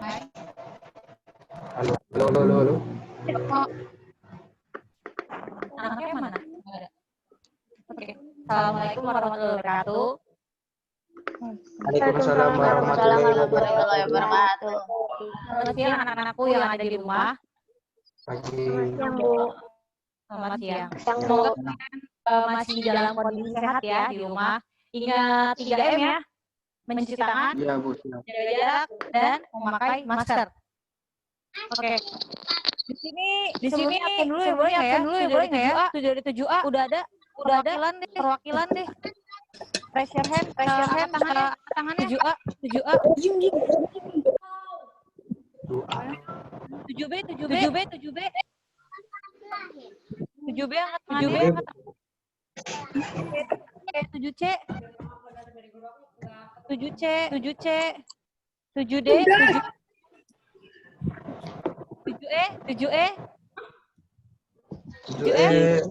Hai. Halo, halo, halo, halo. Anaknya mana? Nggak ada. Oke. Assalamualaikum warahmatullahi wabarakatuh. Waalaikumsalam warahmatullahi warahmatullahi wabarakatuh. wabarakatuh. Selamat siang anak-anakku yang ada di rumah. Pagi. Siang, Bu. Selamat siang. Siang, Bu. Semoga masih dalam kondisi sehat ya di rumah. Ingat 3M ya. Mencuci tangan, Iya, Bu. Siap. jaga jarak, dan memakai masker. Oke. Di sini absen dulu ya, boleh nggak ya? 7 dari 7A udah ada perwakilan deh. Raise your hand, tangannya. 7A. 2A. 7B. 7B angkat tangannya. 7C. 7D. 7E. 7E.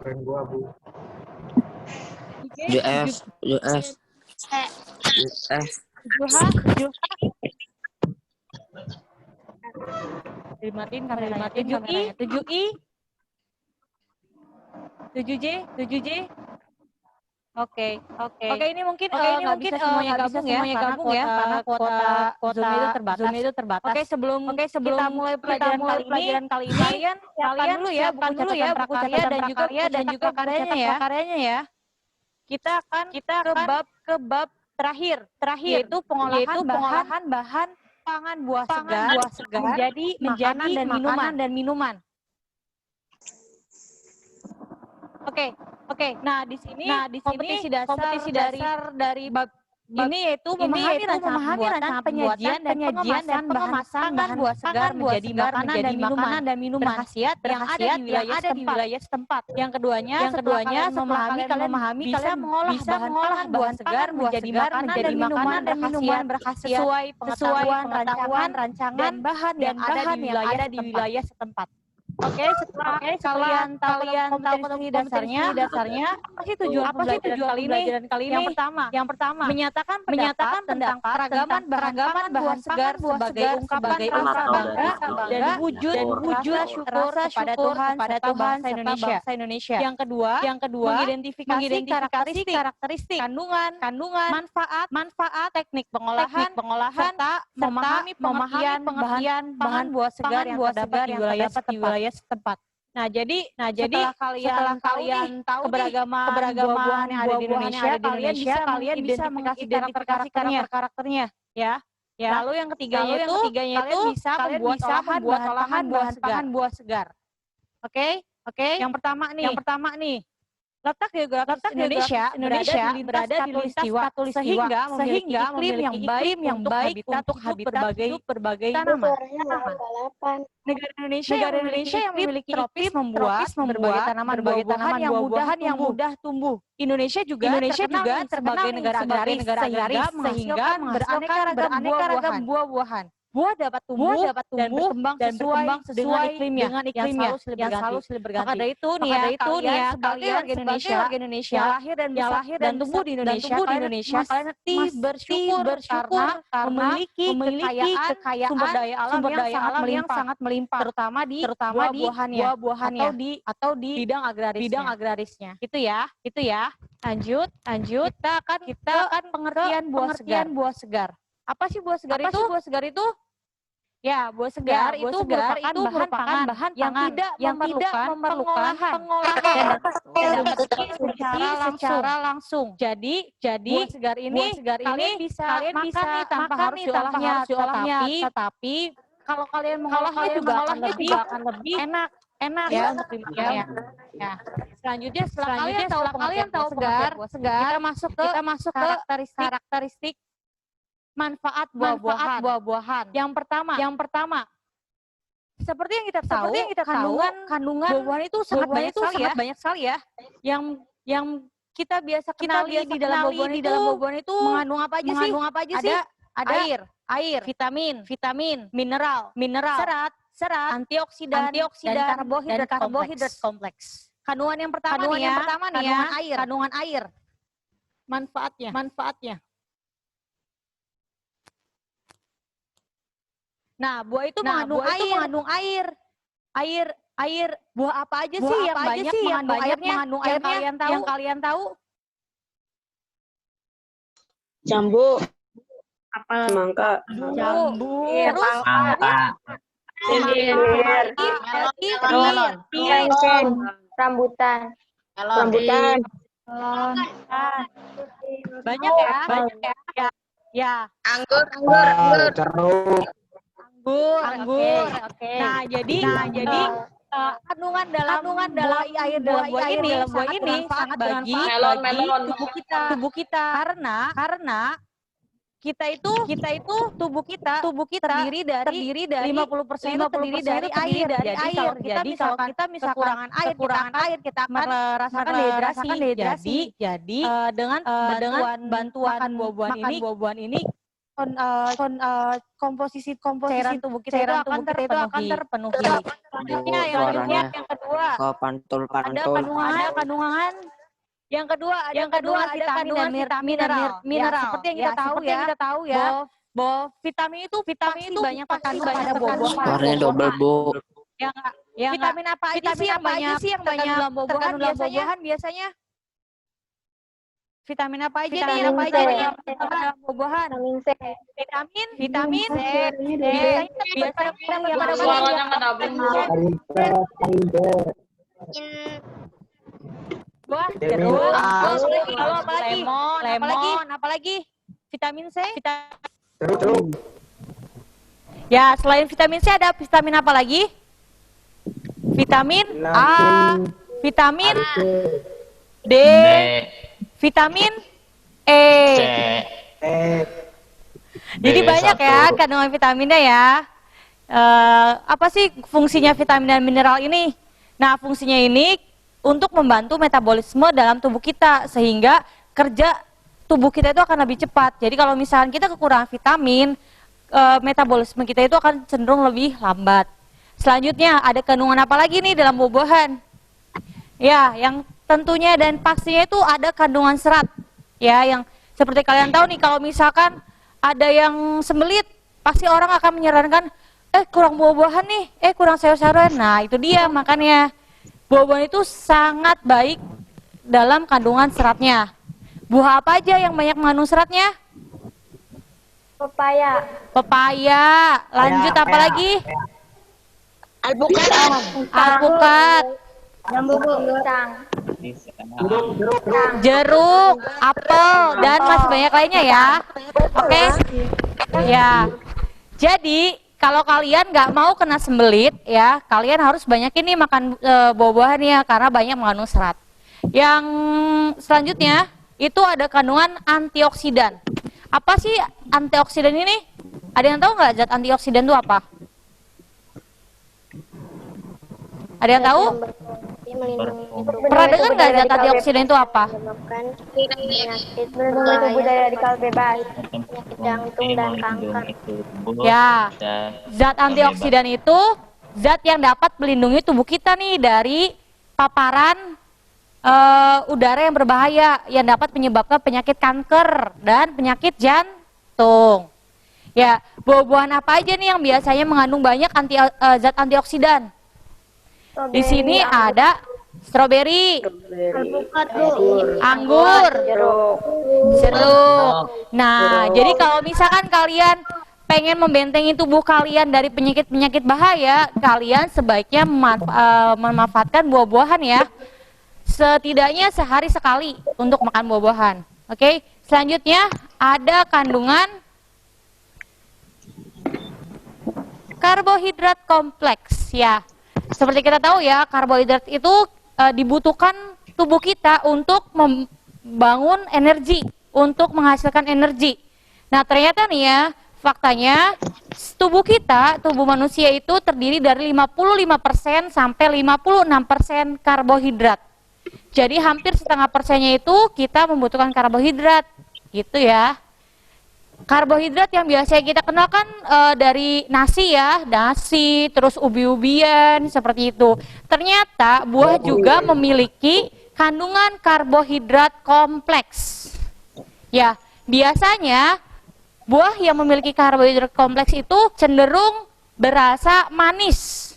Keren gua, Bu. 7F, 7F, 7H. Dimatiin kameranya. 7I. 7J. Oke, ini mungkin nggak bisa semuanya gabung ya, karena kuota Zoom itu terbatas. Oke, sebelum kita mulai pelajaran kali ini, kalian siapkan dulu ya buku catatan prakarya dan juga prakaryanya ya. Kita akan ke bab terakhir yaitu pengolahan bahan pangan buah segar menjadi makanan dan minuman. Oke. Nah, di sini kompetisi dasar dari bab ini yaitu memahami rencana penyajian dan pengemasan bahan buah segar menjadi makanan dan minuman berkhasiat yang ada di wilayah setempat. Yang keduanya setelah kalian memahami kalian bisa mengolah bahan segar menjadi makanan dan minuman berkhasiat sesuai pengetahuan rancangan dan bahan yang ada di wilayah setempat. Oke, setelah kalian tahu kompetisi dasarnya, apa sih tujuan pembelajaran kali ini? Yang pertama, menyatakan pendapat tentang keragaman bahan segar sebagai ungkapan rasa bangga dan wujud rasa syukur kepada Tuhan serta bangsa Indonesia. Yang kedua, mengidentifikasi karakteristik, kandungan, manfaat, teknik pengolahan, serta memahami pengertian bahan buah segar yang terdapat di wilayah setempat. Nah, jadi setelah kalian tahu keberagaman buah-buahan yang ada di Indonesia, kalian bisa mengidentifikasi karakternya, ya. Lalu yang ketiganya itu kalian bisa membuat olahan bahan buah segar. Oke. Yang pertama nih. Letak geografis Indonesia berada di khatulistiwa sehingga memiliki iklim yang baik untuk habitat berbagai tanaman. Negara Indonesia yang memiliki tropis membuat berbagai tanaman yang mudah tumbuh. Indonesia juga terkenal sebagai negara agraris sehingga menghasilkan beraneka ragam buah-buahan. Buah dapat tumbuh dan berkembang sesuai dengan iklimnya yang selalu silih berganti. Maka dari itu nih ya, sebagai warga Indonesia yang lahir dan tumbuh di Indonesia, kalian mesti bersyukur karena memiliki kekayaan sumber daya alam yang sangat melimpah, terutama di buah-buahannya atau di bidang agrarisnya. Itu ya. Lanjut. Kita akan pengertian buah segar. Apa sih buah segar itu? Ya, buah segar itu merupakan bahan yang tidak memerlukan pengolahan dan dapat secara langsung. Jadi buah segar ini kalian bisa makan nih tanpa harus diolahnya, tetapi kalau kalian mengolahnya juga akan lebih enak ya untuk dimakan ya. Selanjutnya setelah kalian tahu buah segar, kita masuk ke karakteristik manfaat buah-buahan. Yang pertama, seperti yang kita tahu, kandungan buah-buahan itu sangat banyak sekali ya. Yang kita biasa kenali di dalam buah-buahan itu mengandung apa aja sih? Ada air, vitamin, mineral, serat, antioksidan dan karbohidrat kompleks. Kandungan yang pertama nih, kandungan air. Manfaatnya. Nah, buah itu mengandung air. Air. Buah apa aja sih yang banyak mengandung airnya? Yang kalian tahu? Jambu, apel, semangka, Jambu. Terus melon, Rambutan. rambutan, Banyak ya. Ya. anggur, Jeruk. Anggur. Oke. Nah, jadi kandungan dalam air dalam buah ini sangat bagi tubuh kita. Karena kita itu tubuh kita terdiri dari 50% terdiri dari air. Jadi kalau kita misalkan kekurangan air kita akan merasakan dehidrasi. Jadi dengan bantuan buah-buahan ini komposisi cairan tubuh kita itu akan terpenuhi. Selanjutnya yang kedua ada kandungan yang kedua ada kandungan vitamin dan mineral. Seperti yang kita tahu ya, bahwa vitamin itu banyak terkandung pada buah-buahan. Suaranya double, Bu. Vitamin apa aja sih yang banyak terkandung dalam buah-buahan biasanya? Vitamin apa aja nih yang banyak terkandung dalam buah-buahan? Vitamin C. Biasanya yang ada buah jeruk, lemon, apalagi vitamin C. Jeruk. Ya, selain vitamin C ada vitamin apa lagi? Vitamin A, vitamin D, vitamin E. Jadi banyak ya kandungan vitaminnya ya. Apa sih fungsinya vitamin dan mineral ini? Nah, fungsinya ini untuk membantu metabolisme dalam tubuh kita sehingga kerja tubuh kita itu akan lebih cepat. Jadi kalau misalkan kita kekurangan vitamin, metabolisme kita itu akan cenderung lebih lambat. Selanjutnya ada kandungan apa lagi nih dalam buah-buahan? Ya, yang tentunya dan pastinya itu ada kandungan serat. Ya, yang seperti kalian tahu nih kalau misalkan ada yang sembelit, pasti orang akan menyarankan kurang buah-buahan nih, kurang sayur-sayuran. Nah, itu dia makanya buah-buahan itu sangat baik dalam kandungan seratnya. Buah apa aja yang banyak mengandung seratnya? Pepaya. Lanjut apa lagi? Alpukat. Jeruk, apel, dan masih banyak lainnya ya. Oke? Ya. Jadi kalau kalian nggak mau kena sembelit ya, kalian harus banyakin nih makan buah-buahan ya karena banyak mengandung serat. Yang selanjutnya itu ada kandungan antioksidan. Apa sih antioksidan ini? Ada yang tahu nggak zat antioksidan itu apa? Ada yang tahu? Pernah dengar nggak zat antioksidan itu apa? Melindungi tubuh dari radikal bebas, penyakit jantung dan kanker. Ya, zat antioksidan itu zat yang dapat melindungi tubuh kita nih dari paparan udara yang berbahaya yang dapat menyebabkan penyakit kanker dan penyakit jantung. Ya, buah-buahan apa aja nih yang biasanya mengandung banyak zat antioksidan? Di sini ada stroberi, anggur, jeruk. Nah, jadi kalau misalkan kalian pengen membentengi tubuh kalian dari penyakit-penyakit bahaya, kalian sebaiknya memanfaatkan buah-buahan ya. Setidaknya sehari sekali untuk makan buah-buahan. Oke, selanjutnya ada kandungan karbohidrat kompleks ya. Seperti kita tahu ya, karbohidrat itu dibutuhkan tubuh kita untuk membangun energi, untuk menghasilkan energi. Nah, ternyata nih ya, faktanya tubuh kita, tubuh manusia itu terdiri dari 55% sampai 56% karbohidrat. Jadi hampir setengah persennya itu kita membutuhkan karbohidrat, gitu ya. Karbohidrat yang biasanya kita kenal kan dari nasi ya, nasi, terus ubi-ubian, seperti itu. Ternyata buah juga memiliki kandungan karbohidrat kompleks. Ya, biasanya buah yang memiliki karbohidrat kompleks itu cenderung berasa manis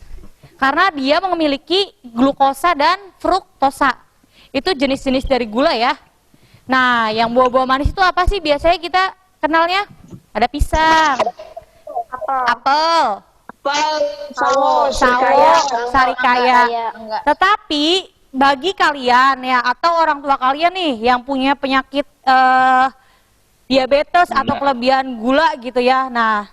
karena dia memiliki glukosa dan fruktosa. Itu jenis-jenis dari gula ya. Nah, yang buah-buah manis itu apa sih biasanya kita kenalnya? Ada pisang, apel, Sawo. sarikaya. Tetapi bagi kalian ya atau orang tua kalian nih yang punya penyakit diabetes atau kelebihan gula gitu ya. Nah,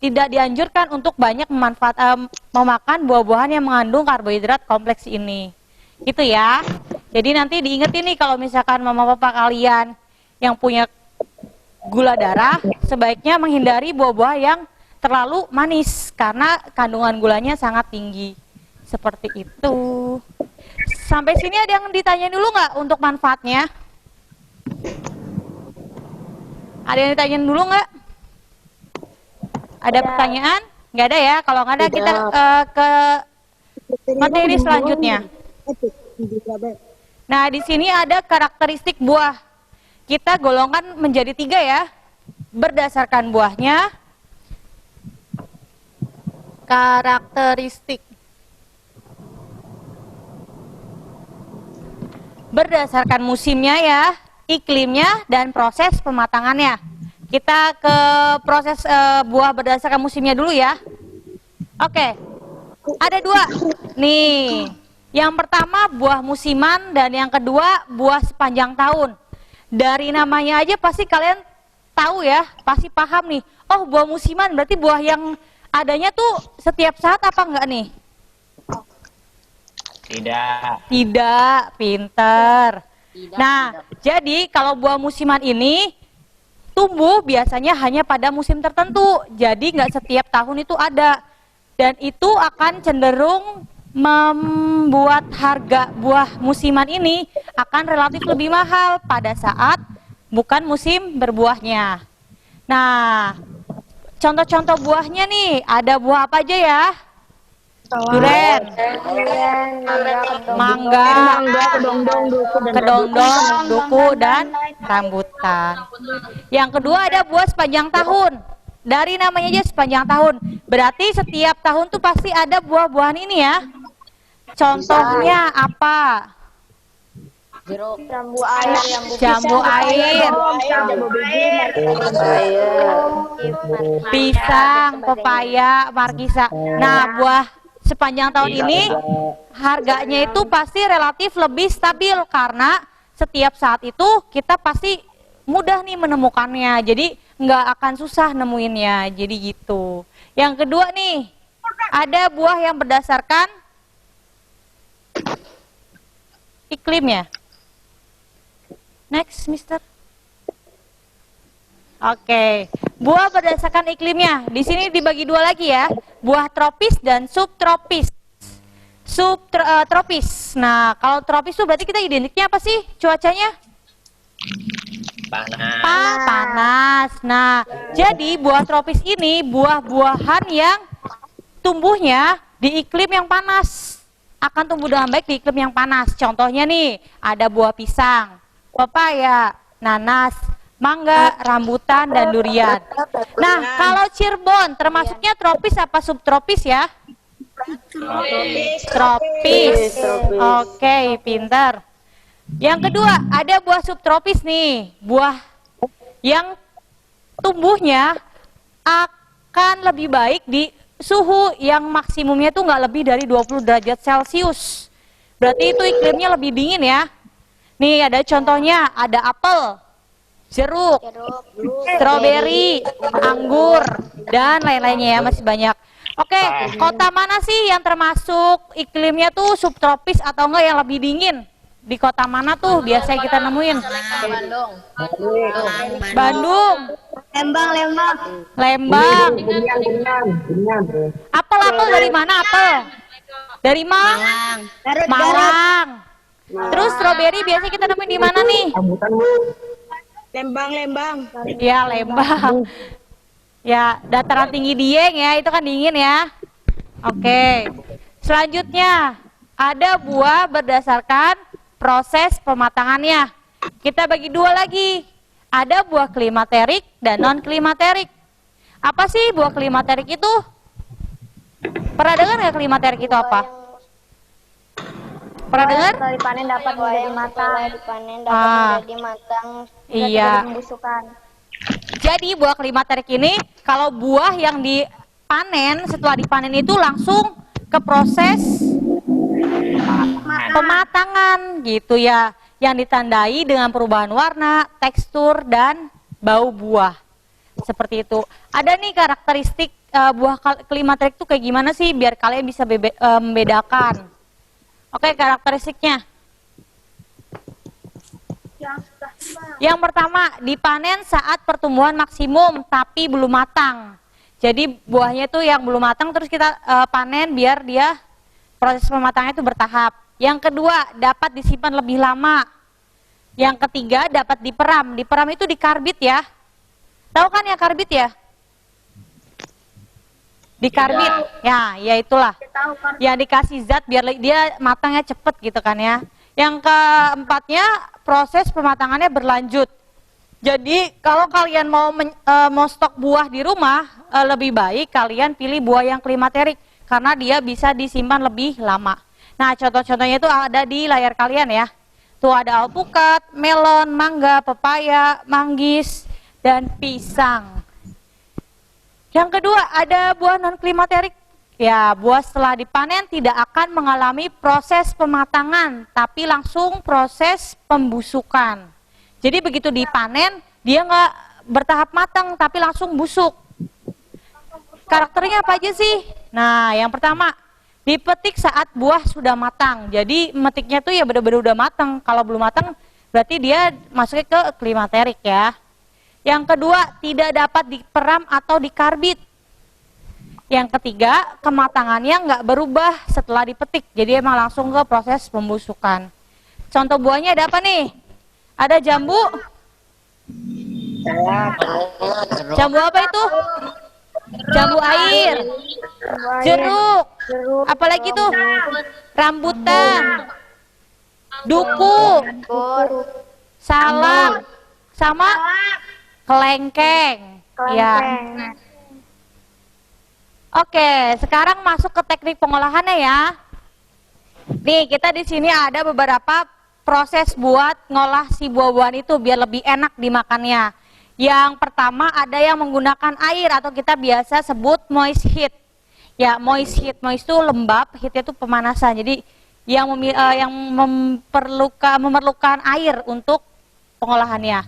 tidak dianjurkan untuk banyak memakan buah-buahan yang mengandung karbohidrat kompleks ini. Gitu ya. Jadi nanti diingetin nih kalau misalkan mama papa kalian yang punya gula darah, sebaiknya menghindari buah-buah yang terlalu manis karena kandungan gulanya sangat tinggi. Seperti itu. Sampai sini ada yang ditanyain dulu nggak untuk manfaatnya? Ada yang ditanyain dulu nggak? Ada pertanyaan? Nggak ada ya? Kalau nggak ada kita ke materi selanjutnya. Nah, di sini ada karakteristik buah. Kita golongkan menjadi 3 ya. Berdasarkan buahnya. Karakteristik. Berdasarkan musimnya ya, iklimnya, dan proses pematangannya. Kita ke proses buah berdasarkan musimnya dulu ya. Oke, ada 2. Nih, yang pertama buah musiman dan yang kedua buah sepanjang tahun. Dari namanya aja pasti kalian tahu ya, pasti paham nih. Oh, buah musiman berarti buah yang adanya tuh setiap saat apa enggak nih? Tidak, pinter. Nah, jadi kalau buah musiman ini tumbuh biasanya hanya pada musim tertentu. Jadi nggak setiap tahun itu ada. Dan itu akan cenderung membuat harga buah musiman ini akan relatif lebih mahal pada saat bukan musim berbuahnya. Nah, contoh-contoh buahnya nih, ada buah apa aja ya? Durian, mangga, kedondong, duku, dan rambutan. Yang kedua ada buah sepanjang tahun. Dari namanya aja sepanjang tahun. Berarti setiap tahun tuh pasti ada buah-buahan ini ya. Contohnya apa? Jambu air, pisang, pepaya, markisa. Nah, buah sepanjang tahun ini harganya itu pasti relatif lebih stabil karena setiap saat itu kita pasti mudah nih menemukannya. Jadi nggak akan susah nemuinnya. Jadi gitu. Yang kedua nih, ada buah yang berdasarkan iklimnya. Next, Mister. Oke, buah berdasarkan iklimnya. Di sini dibagi 2 lagi ya. Buah tropis dan subtropis. Subtropis. Nah, kalau tropis itu berarti kita identiknya apa sih cuacanya? Panas. Nah, jadi buah tropis ini buah-buahan yang tumbuhnya di iklim yang panas. Akan tumbuh dengan baik di iklim yang panas. Contohnya nih, ada buah pisang, pepaya, nanas, mangga, rambutan, dan durian. Nah, kalau Cirebon termasuknya tropis apa subtropis ya? Tropis. Oke, pintar. Yang kedua, ada buah subtropis nih. Buah yang tumbuhnya akan lebih baik di suhu yang maksimumnya tuh nggak lebih dari 20 derajat Celcius. Berarti itu iklimnya lebih dingin ya. Nih ada contohnya, ada apel, jeruk, stroberi, anggur, dan lain-lainnya ya, masih banyak. Oke, kota mana sih yang termasuk iklimnya tuh subtropis atau enggak yang lebih dingin? Di kota mana tuh biasanya kita nemuin? Bandung. Lembang. Apel dari mana apel? Dari Malang. Terus stroberi biasanya kita nemuin di mana nih? Lembang. Ya, Lembang. Ya, dataran tinggi Dieng ya, itu kan dingin ya. Oke. Selanjutnya, ada buah berdasarkan proses pematangannya. Kita bagi 2 lagi. Ada buah klimaterik dan non klimaterik. Apa sih buah klimaterik itu? Pernah dengar nggak klimakterik itu apa? Pernah dengar? Setelah dipanen dapat menjadi matang. Dipanen dapat menjadi matang. Iya. Pembusukan. Jadi buah klimakterik ini kalau buah yang dipanen setelah dipanen itu langsung ke proses pematangan gitu ya, yang ditandai dengan perubahan warna, tekstur dan bau buah. Seperti itu. Ada nih karakteristik buah klimakterik itu kayak gimana sih biar kalian bisa membedakan. Oke, karakteristiknya. Yang pertama, dipanen saat pertumbuhan maksimum tapi belum matang. Jadi buahnya itu yang belum matang terus kita panen biar dia proses pematangnya itu bertahap. Yang kedua, dapat disimpan lebih lama. Yang ketiga, dapat diperam. Diperam itu dikarbit ya. Tahu kan ya karbit ya? Dikarbit. Ya itulah. Yang dikasih zat biar dia matangnya cepet gitu kan ya. Yang keempatnya, proses pematangannya berlanjut. Jadi kalau kalian mau stok buah di rumah, lebih baik kalian pilih buah yang klimakterik karena dia bisa disimpan lebih lama. Nah, contoh-contohnya itu ada di layar kalian ya. Tuh ada alpukat, melon, mangga, pepaya, manggis, dan pisang. Yang kedua ada buah non klimakterik. Ya, buah setelah dipanen tidak akan mengalami proses pematangan, tapi langsung proses pembusukan. Jadi begitu dipanen, dia nggak bertahap matang, tapi langsung busuk. Karakternya apa aja sih? Nah, yang pertama, dipetik saat buah sudah matang. Jadi metiknya tuh ya benar-benar udah matang. Kalau belum matang, berarti dia masuknya ke klimakterik ya. Yang kedua, tidak dapat diperam atau dikarbit. Yang ketiga, kematangannya nggak berubah setelah dipetik. Jadi emang langsung ke proses pembusukan. Contoh buahnya ada apa nih? Ada jambu. Jambu apa itu? Jambu air. Jeruk. Apalagi tuh? Rambutan. Duku. Salak. Sama kelengkeng. Ya. Oke, sekarang masuk ke teknik pengolahannya ya. Nih, kita di sini ada beberapa proses buat ngolah si buah-buahan itu biar lebih enak dimakannya. Yang pertama ada yang menggunakan air atau kita biasa sebut moist heat. Ya, moist heat. Moist itu lembab, heatnya itu pemanasan. Jadi yang memerlukan air untuk pengolahannya.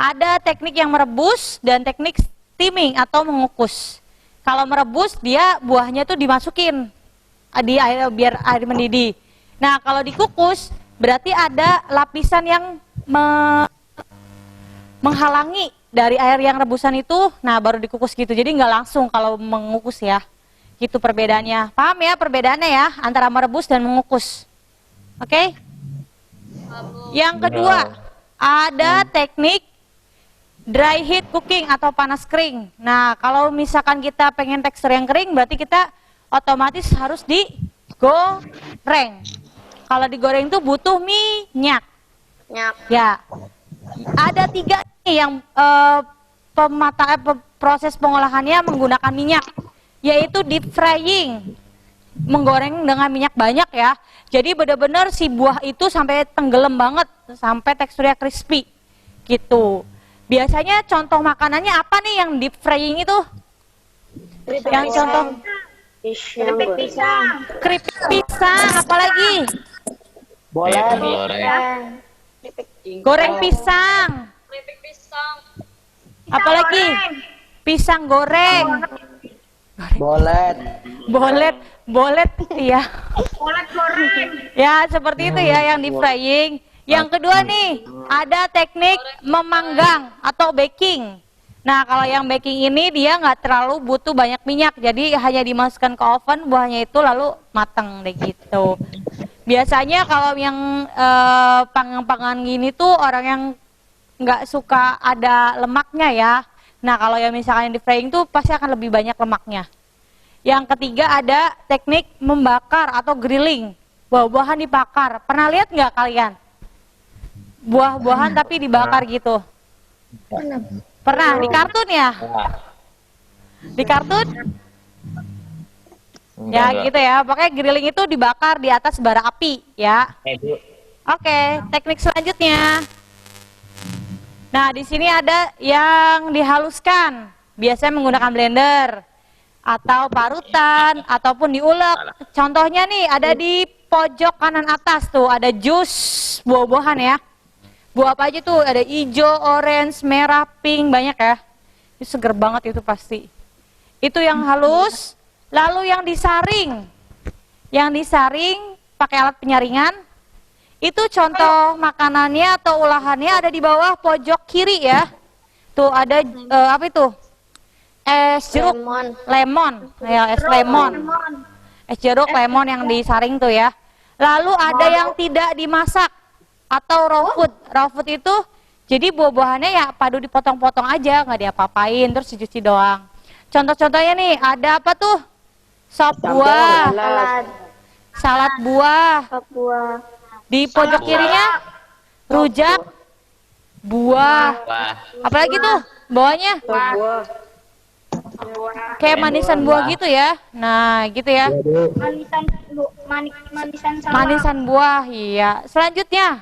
Ada teknik yang merebus dan teknik steaming atau mengukus. Kalau merebus dia buahnya tuh dimasukin di air biar air mendidih. Nah, kalau dikukus berarti ada lapisan yang menghalangi dari air yang rebusan itu. Nah, baru dikukus gitu. Jadi nggak langsung kalau mengukus ya. Gitu perbedaannya. Paham ya perbedaannya ya antara merebus dan mengukus. Oke? Yang kedua, ada teknik dry heat cooking atau panas kering. Nah, kalau misalkan kita pengen tekstur yang kering, berarti kita otomatis harus digoreng. Kalau digoreng itu butuh minyak. Ya, ada 3 nih yang proses pengolahannya menggunakan minyak, yaitu deep frying, menggoreng dengan minyak banyak ya. Jadi benar-benar si buah itu sampai tenggelam banget, sampai teksturnya crispy, gitu. Biasanya contoh makanannya apa nih yang deep frying itu? Yang contoh Keripik pisang. keripik pisang, apalagi? Goreng pisang. Apalagi? Pisang goreng. Bolet, iya. Bolet goreng. Ya, seperti itu ya yang deep frying. Yang kedua nih, ada teknik memanggang atau baking. Nah, kalau yang baking ini dia nggak terlalu butuh banyak minyak, jadi hanya dimasukkan ke oven, buahnya itu lalu mateng deh gitu. Biasanya kalau yang panggang-panggangan gini tuh orang yang nggak suka ada lemaknya ya. Nah, kalau yang misalkan di frying tuh pasti akan lebih banyak lemaknya. Yang ketiga ada teknik membakar atau grilling. Buah-buahan dibakar. Pernah lihat nggak kalian? Buah-buahan tapi dibakar gitu. Pernah di kartun ya? Di kartun? Ya gitu ya, pokoknya grilling itu dibakar di atas bara api ya. Bu. Oke, teknik selanjutnya. Nah, di sini ada yang dihaluskan, biasanya menggunakan blender atau parutan ataupun diulek. Contohnya nih ada di pojok kanan atas tuh, ada jus buah-buahan ya. Buah apa aja tuh? Ada hijau, orange, merah, pink, banyak ya. Itu seger banget itu pasti. Itu yang halus. Lalu yang disaring pakai alat penyaringan, itu contoh makanannya atau olahannya ada di bawah pojok kiri ya. Tuh ada apa itu? Es jeruk, lemon, ya es lemon. Es jeruk, lemon yang disaring tuh ya. Lalu ada yang tidak dimasak atau raw food. Raw food itu jadi buah-buahannya ya padu dipotong-potong aja, nggak diapa-apain, terus dicuci doang. Contoh-contohnya nih, ada apa tuh? Sop buah, salad buah, di pojok kirinya rujak buah, apalagi tuh bawahnya kayak manisan buah gitu ya. Nah gitu ya, manisan buah. Iya. Selanjutnya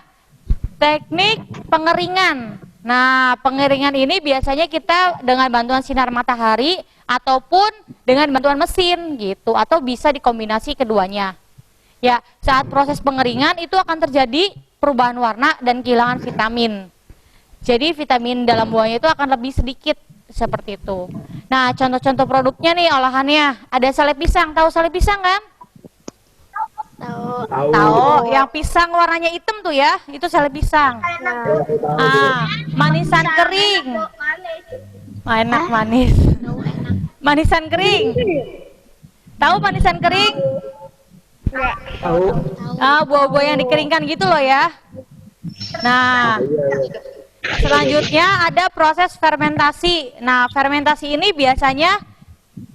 teknik pengeringan. Nah pengeringan ini biasanya kita dengan bantuan sinar matahari ataupun dengan bantuan mesin gitu, atau bisa dikombinasi keduanya. Ya, saat proses pengeringan itu akan terjadi perubahan warna dan kehilangan vitamin. Jadi vitamin dalam buahnya itu akan lebih sedikit seperti itu. Nah, contoh-contoh produknya nih olahannya, ada sale pisang. Tahu sale pisang kan? Tahu. Yang pisang warnanya hitam tuh ya, itu sale pisang. Manisan kering. Enak manis. Manisan kering. Tahu manisan kering? Tahu. Buah-buah yang dikeringkan gitu loh ya. Nah, selanjutnya ada proses fermentasi. Nah, fermentasi ini biasanya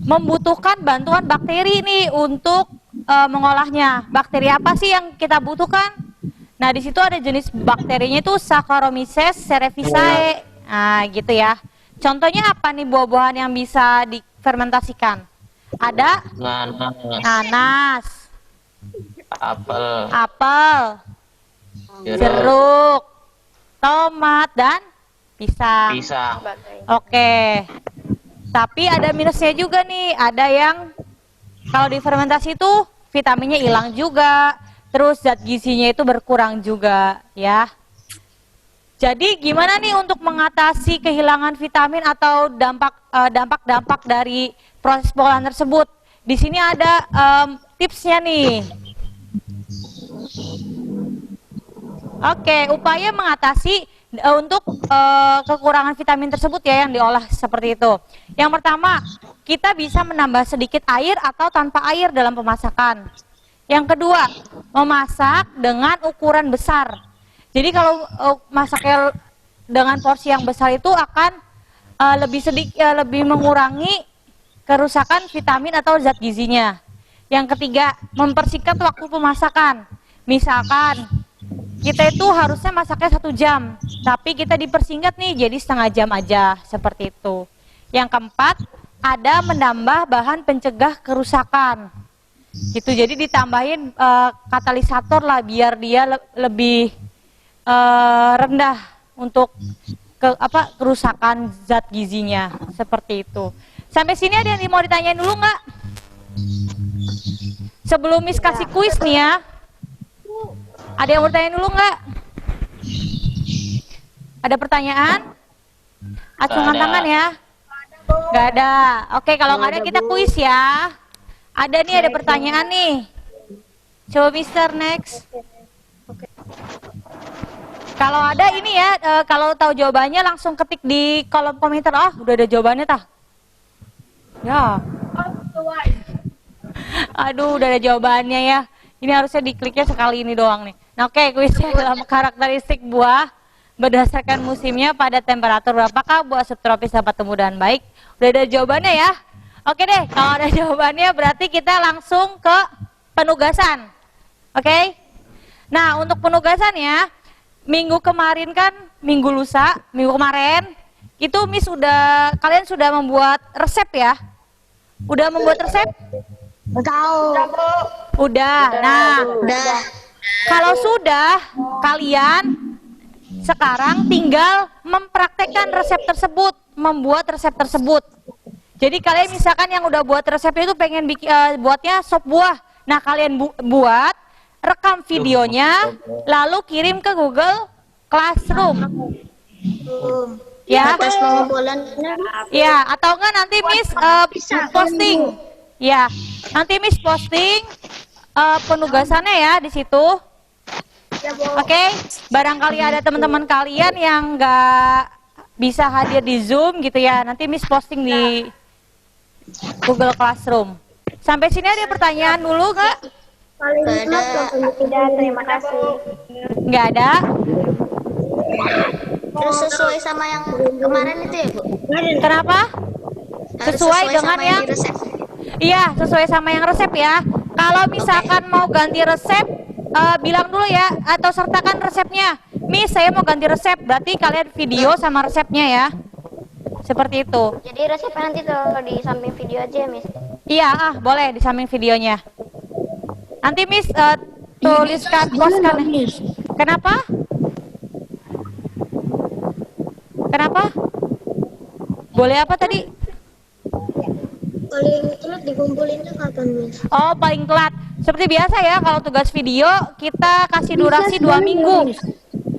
membutuhkan bantuan bakteri nih untuk mengolahnya. Bakteri apa sih yang kita butuhkan? Nah, di situ ada jenis bakterinya itu Saccharomyces cerevisiae. Nah, gitu ya. Contohnya apa nih buah-buahan yang bisa difermentasikan? Ada nanas, apel, jeruk, tomat, dan pisang. Oke. Tapi ada minusnya juga nih. Ada yang kalau difermentasi itu vitaminnya hilang juga, terus zat gizinya itu berkurang juga ya. Jadi gimana nih untuk mengatasi kehilangan vitamin atau dampak-dampak dari proses pengolahan tersebut? Di sini ada tipsnya nih. Oke, upaya mengatasi untuk kekurangan vitamin tersebut ya yang diolah seperti itu. Yang pertama, kita bisa menambah sedikit air atau tanpa air dalam pemasakan. Yang kedua, memasak dengan ukuran besar. Jadi kalau masaknya dengan porsi yang besar itu akan lebih mengurangi kerusakan vitamin atau zat gizinya. Yang ketiga, mempersingkat waktu pemasakan. Misalkan kita itu harusnya masaknya 1 jam, tapi kita dipersingkat nih jadi setengah jam aja, seperti itu. Yang keempat, ada menambah bahan pencegah kerusakan. Gitu, jadi ditambahin katalisator lah biar dia lebih rendah untuk kerusakan zat gizinya, seperti itu. Sampai sini ada yang mau ditanyain dulu nggak? Sebelum Miss kasih kuis nih ya, ada yang mau ditanyain dulu nggak? Ada pertanyaan? Acungan tangan ya. Nggak ada. Oke, kalau nggak ada kita kuis ya. Ada nih, ada pertanyaan nih. Coba Mister next. Kalau ada ini ya, kalau tahu jawabannya langsung ketik di kolom komentar. Udah ada jawabannya tah. Ya. Aduh, udah ada jawabannya ya. Ini harusnya dikliknya sekali ini doang nih. Nah, oke, kuisnya dalam karakteristik buah berdasarkan musimnya pada temperatur berapakah buah subtropis dapat tumbuh dengan baik. Udah ada jawabannya ya. Oke deh, kalau ada jawabannya berarti kita langsung ke penugasan. Oke? Nah, untuk penugasannya minggu kemarin kan, minggu kemarin itu Miss kalian sudah membuat resep ya? Udah membuat resep? Tahu. Udah. Nah, Udah. kalau sudah, kalian sekarang tinggal mempraktekkan resep tersebut, membuat resep tersebut. Jadi kalian misalkan yang udah buat resepnya itu pengen bikin buatnya sop buah. Nah, kalian buat, rekam videonya, lalu kirim ke Google Classroom. Ya. Atas pengumpulan. Ya, atau enggak nanti Miss posting. Ya, nanti Miss posting penugasannya ya di situ. Oke, barangkali ada teman-teman kalian yang nggak bisa hadir di Zoom gitu ya, nanti Miss posting di Google Classroom. Sampai sini ada pertanyaan dulu nggak? Tidak, terima kasih. Nggak ada? Terus sesuai sama yang kemarin itu ya, Bu? Kenapa? Harus Sesuai dengan sama yang di resep. Iya, sesuai sama yang resep ya. Kalau misalkan mau ganti resep, bilang dulu ya, atau sertakan resepnya. Miss, saya mau ganti resep, berarti kalian video sama resepnya ya. Seperti itu. Jadi resepnya nanti tuh di samping video aja ya, Miss. Iya, boleh di samping videonya. Nanti Miss tuliskan, postkan. Kenapa? Kenapa? Boleh apa tadi? Paling telat dikumpulinnya kapan, Miss? Oh, paling telat. Seperti biasa ya, kalau tugas video kita kasih durasi 2 minggu.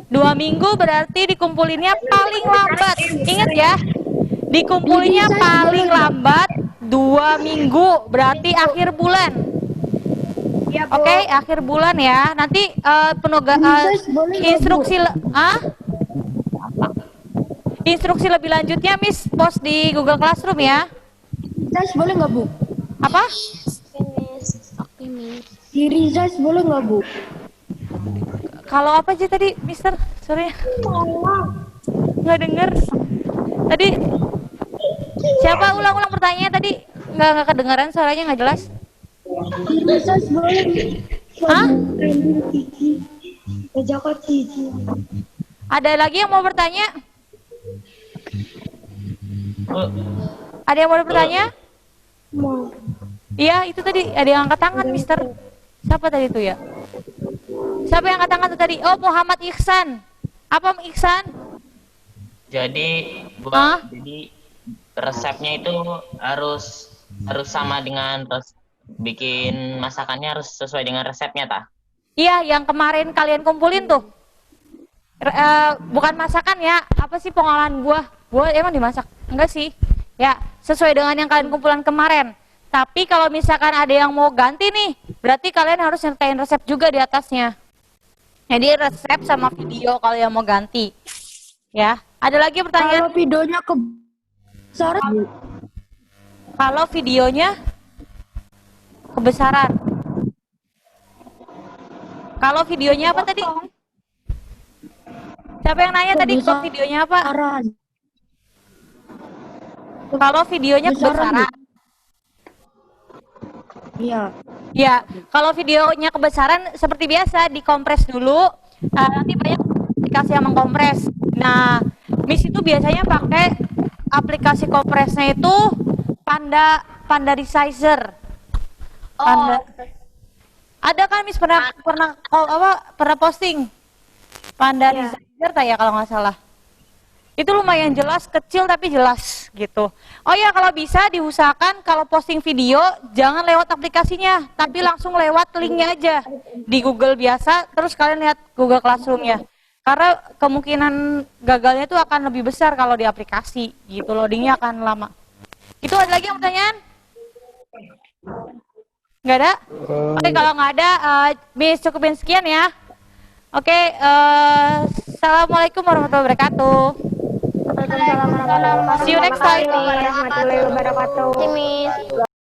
2 minggu berarti dikumpulinnya paling lambat. Ingat ya, dikumpulinnya paling lambat 2 minggu, berarti akhir bulan. Oke, akhir bulan ya. Nanti instruksi lebih lanjutnya Miss post di Google Classroom ya. Jas boleh nggak, Bu? Apa? Di resize boleh nggak, Bu? Kalau apa aja tadi, Mister? Sorry, nggak denger. Tadi siapa ulang-ulang pertanyaan tadi? Nggak kedengaran, suaranya nggak jelas. Di resize boleh. Hah? Jakarta City. Ada lagi yang mau bertanya? Ada yang mau bertanya? Mau. Iya, itu tadi ada yang angkat tangan, Mister. Siapa tadi itu ya? Siapa yang angkat tangan itu tadi? Oh, Muhammad Ihsan. Apa Ihsan? Jadi jadi resepnya itu harus sama dengan bikin masakannya harus sesuai dengan resepnya, tah? Iya, yang kemarin kalian kumpulin tuh. Bukan masakan ya, apa sih pengolahan buah? Buah emang dimasak? Enggak sih. Ya, sesuai dengan yang kalian kumpulan kemarin. Tapi kalau misalkan ada yang mau ganti nih, berarti kalian harus nyertain resep juga di atasnya. Jadi resep sama video kalau yang mau ganti. Ya, ada lagi pertanyaan? Kalau videonya kebesaran, Kalau videonya kebesaran. Kalau videonya apa tadi? Siapa yang nanya tadi kalau videonya apa? Kalau videonya kebesaran. Iya. Ya, kalau videonya kebesaran seperti biasa dikompres dulu. Nanti banyak aplikasi yang mengkompres. Nah, Miss itu biasanya pakai aplikasi kompresnya itu Panda Resizer. Ada kan Miss pernah posting Panda Resizer ya kalau nggak salah. Itu lumayan jelas, kecil tapi jelas gitu. Oh ya, kalau bisa diusahakan kalau posting video jangan lewat aplikasinya, tapi langsung lewat linknya aja di Google biasa, terus kalian lihat Google Classroom-nya. Karena kemungkinan gagalnya itu akan lebih besar kalau di aplikasi gitu, loadingnya akan lama. Itu ada lagi yang pertanyaan? Nggak ada? Oke, kalau nggak ada, Miss cukupin sekian ya. Oke, Assalamualaikum warahmatullahi wabarakatuh. Waalaikumsalam warahmatullahi wabarakatuh. See you next time. Warahmatullahi wabarakatuh. Miss.